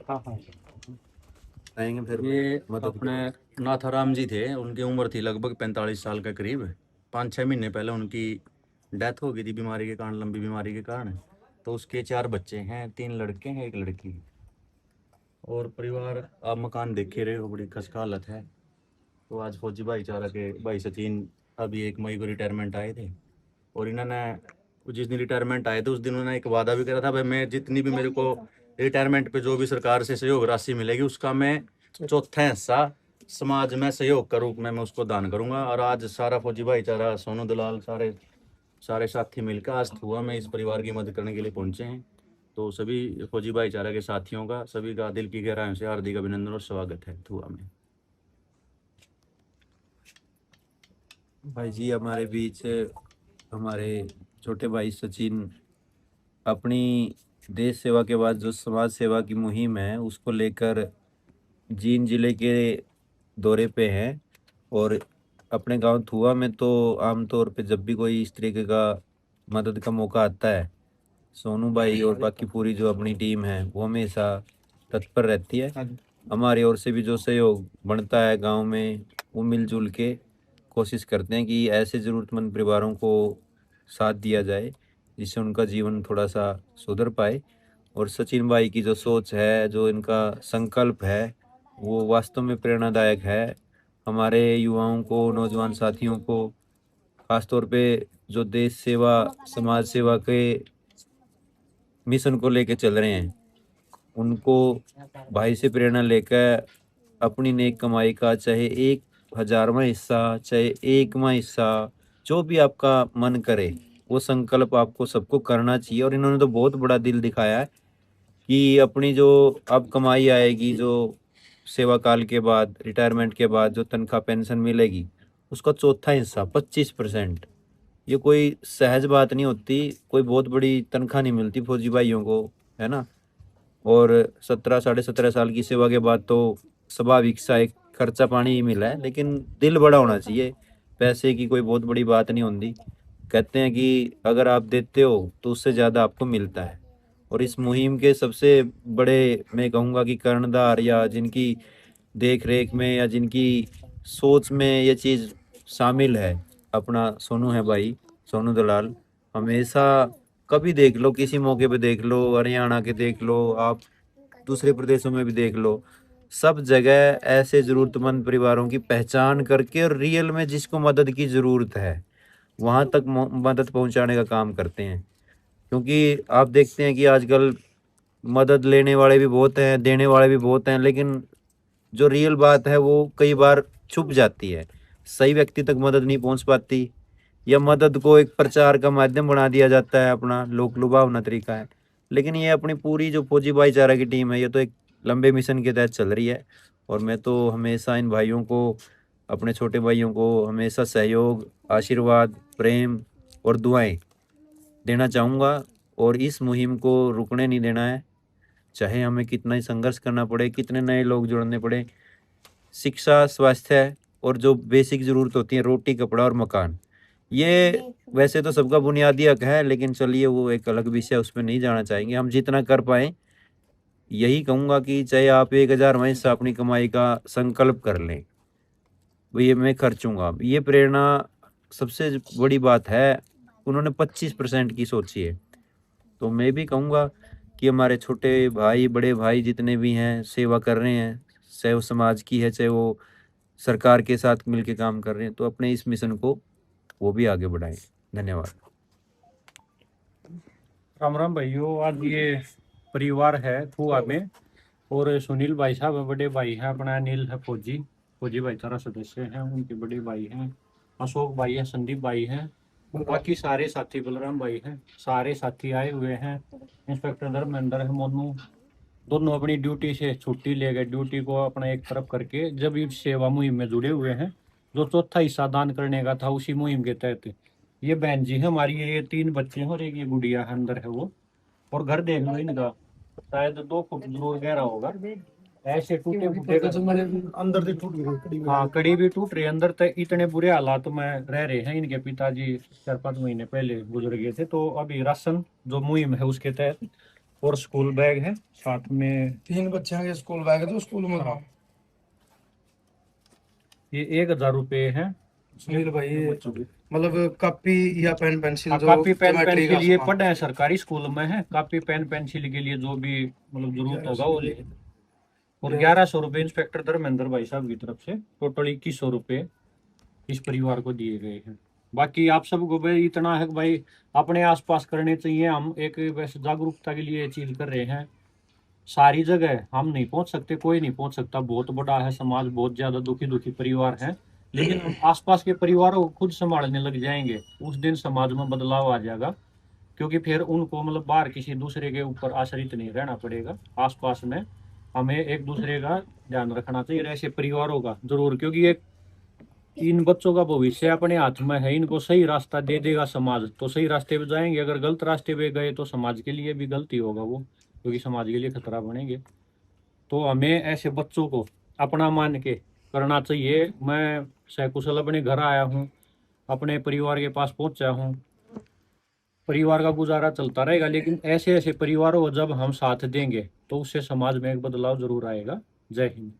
हाँ हाँ। आएंगे फिर। ये मदद अपने नाथाराम जी थे, उनकी उम्र थी लगभग 45 साल के करीब। 5-6 महीने पहले उनकी डेथ हो गई थी बीमारी के कारण, लंबी बीमारी के कारण। तो उसके 4 बच्चे हैं, 3 लड़के हैं, 1 लड़की। और परिवार आप मकान देख ही रहे हो, बड़ी खस्ता हालत है। तो आज फौजी भाईचारा के भाई सचिन अभी 1 मई को रिटायरमेंट आए थे। और इन्होंने जिस दिन रिटायरमेंट आए थे उस दिन उन्होंने एक वादा भी करा था, भाई मैं जितनी भी मेरे को रिटायरमेंट पे जो भी सरकार से सहयोग राशि मिलेगी उसका मैं चौथा हिस्सा समाज में सहयोग के रूप में मैं उसको दान करूंगा। और आज सारा फौजी भाईचारा, सोनू दलाल, सारे सारे साथी मिलकर आज थुआ में इस परिवार की मदद करने के लिए पहुंचे हैं। तो सभी फौजी भाईचारा के साथियों का, सभी का दिल की गहराइयों से हार्दिक अभिनंदन और स्वागत है थुआ में। भाई जी हमारे बीच हमारे छोटे भाई सचिन अपनी देश सेवा के बाद जो समाज सेवा की मुहिम है उसको लेकर जींद जिले के दौरे पे हैं। और अपने गांव थुआ में तो आमतौर पे जब भी कोई इस तरीके का मदद का मौका आता है, सोनू भाई और बाकी पूरी जो अपनी टीम है वो हमेशा तत्पर रहती है। हमारी ओर से भी जो सहयोग बनता है गांव में वो मिलजुल के कोशिश करते हैं कि ऐसे ज़रूरतमंद परिवारों को साथ दिया जाए जिससे उनका जीवन थोड़ा सा सुधर पाए। और सचिन भाई की जो सोच है, जो इनका संकल्प है, वो वास्तव में प्रेरणादायक है हमारे युवाओं को, नौजवान साथियों को, खासतौर पे जो देश सेवा समाज सेवा के मिशन को लेके चल रहे हैं। उनको भाई से प्रेरणा लेकर अपनी नेक कमाई का चाहे 1,000वां हिस्सा, चाहे 1वां हिस्सा, जो भी आपका मन करे वो संकल्प आपको सबको करना चाहिए। और इन्होंने तो बहुत बड़ा दिल दिखाया है कि अपनी जो अब कमाई आएगी, जो सेवा काल के बाद, रिटायरमेंट के बाद जो तनख्वाह पेंशन मिलेगी उसका चौथा हिस्सा 25%। ये कोई सहज बात नहीं होती, कोई बहुत बड़ी तनख्वाह नहीं मिलती फौजी भाइयों को, है ना। और 17 साढ़े 17 साल की सेवा के बाद तो स्वाभाविक सा एक खर्चा पानी ही मिला है, लेकिन दिल बड़ा होना चाहिए। पैसे की कोई बहुत बड़ी बात नहीं होती। कहते हैं कि अगर आप देते हो तो उससे ज़्यादा आपको मिलता है। और इस मुहिम के सबसे बड़े मैं कहूँगा कि कर्णधार, या जिनकी देख रेख में या जिनकी सोच में ये चीज़ शामिल है, अपना सोनू है भाई, सोनू दलाल। हमेशा कभी देख लो, किसी मौके पे देख लो, हरियाणा के देख लो, आप दूसरे प्रदेशों में भी देख लो, सब जगह ऐसे ज़रूरतमंद परिवारों की पहचान करके और रियल में जिसको मदद की ज़रूरत है वहाँ तक मदद पहुँचाने का काम करते हैं। क्योंकि आप देखते हैं कि आजकल मदद लेने वाले भी बहुत हैं, देने वाले भी बहुत हैं, लेकिन जो रियल बात है वो कई बार छुप जाती है। सही व्यक्ति तक मदद नहीं पहुंच पाती, या मदद को एक प्रचार का माध्यम बना दिया जाता है, अपना लोक लुभावना तरीका है। लेकिन ये अपनी पूरी जो फौजी भाईचारा की टीम है ये तो एक लंबे मिशन के तहत चल रही है। और मैं तो हमेशा इन भाइयों को, अपने छोटे भाइयों को हमेशा सहयोग, आशीर्वाद, प्रेम और दुआएं देना चाहूँगा। और इस मुहिम को रुकने नहीं देना है, चाहे हमें कितना ही संघर्ष करना पड़े, कितने नए लोग जोड़ने पड़े। शिक्षा, स्वास्थ्य और जो बेसिक ज़रूरत होती है, रोटी, कपड़ा और मकान, ये वैसे तो सबका बुनियादी हक है, लेकिन चलिए वो एक अलग विषय, उसमें नहीं जाना चाहेंगे। हम जितना कर पाएँ, यही कहूँगा कि चाहे आप 1,000वां हिस्सा अपनी कमाई का संकल्प कर लें, वो ये मैं खर्चूँगा। ये प्रेरणा सबसे बड़ी बात है। उन्होंने 25% की सोची है। तो मैं भी कहूँगा कि हमारे छोटे भाई, बड़े भाई जितने भी हैं, सेवा कर रहे हैं, चाहे वो समाज की है, चाहे वो सरकार के साथ मिलके काम कर रहे हैं, तो अपने इस मिशन को वो भी आगे बढ़ाएं। धन्यवाद। राम राम भाइयों। आज ये परिवार है थुआ में, और सुनील भाई साहब है, बड़े भाई हैं। अपना अनिल है फौजी, फौजी भाईचारा सदस्य हैं, उनके बड़े भाई हैं। अशोक भाई है, संदीप भाई हैं, और बाकी सारे साथी, बलराम भाई हैं, सारे साथी आए हुए हैं। इंस्पेक्टर धर्मेंद्र है, मोनू, दोनों अपनी ड्यूटी से छुट्टी ले गए, ड्यूटी को अपना एक तरफ करके जब इस सेवा मुहिम में जुड़े हुए हैं। जो चौथा हिस्सा दान करने का था उसी मुहिम के तहत ये बहन जी है हमारी, ये 3 बच्चे हैं और एक ये गुड़िया है अंदर है वो। और घर देख लो इनका, शायद 2 फुट जरूर गहरा होगा। ऐसे टूटे फूटे अंदर से टूट गई कड़ी में। हाँ कड़ी भी टूट रही है अंदर तक। इतने बुरे हालात में रह रहे हैं। इनके पिताजी 4-5 महीने पहले गुजर गए थे। तो अभी राशन जो मुहिम है उसके तहत, और स्कूल बैग है साथ में। 3 बच्चे हैं, ये स्कूल बैग है तो स्कूल में था। ये 1,000 रुपये है। सुनील भाई ये मतलब कॉपी या पेन पेंसिल हाँ, जो कापी पेन ज्योमेट्री पेंसिल का ये सामान। पढ़े हैं सरकारी स्कूल में है। कापी पेन पेंसिल के लिए जो भी मतलब जरूरत होगा वो ले। और 1,100 रुपये इंस्पेक्टर धर्मेंद्र भाई साहब की तरफ से टोटल 2,100 रुपये इस परिवार को दिए गए हैं। बाकी आप सबको भाई इतना है कि भाई अपने आसपास करने चाहिए। हम एक वैसे जागरूकता के लिए ये चीज कर रहे हैं। सारी जगह हम नहीं पहुंच सकते, कोई नहीं पहुंच सकता, बहुत बड़ा है समाज, बहुत ज्यादा दुखी दुखी परिवार है। लेकिन हम आसपास के परिवारों को खुद संभालने लग जाएंगे, उस दिन समाज में बदलाव आ जाएगा। क्योंकि फिर उनको मतलब बाहर किसी दूसरे के ऊपर आश्रित नहीं रहना पड़ेगा। आसपास में हमें एक दूसरे का ध्यान रखना चाहिए, ऐसे परिवारों का जरूर। क्योंकि एक इन बच्चों का भविष्य अपने हाथ में है। इनको सही रास्ता दे देगा समाज तो सही रास्ते पे जाएंगे। अगर गलत रास्ते पे गए तो समाज के लिए भी गलती होगा वो, क्योंकि समाज के लिए खतरा बनेंगे। तो हमें ऐसे बच्चों को अपना मान के करना चाहिए। मैं सकुशल अपने घर आया हूँ, अपने परिवार के पास पहुंचा हूँ। परिवार का गुजारा चलता रहेगा, लेकिन ऐसे ऐसे परिवारों को जब हम साथ देंगे तो उससे समाज में एक बदलाव जरूर आएगा। जय हिंद।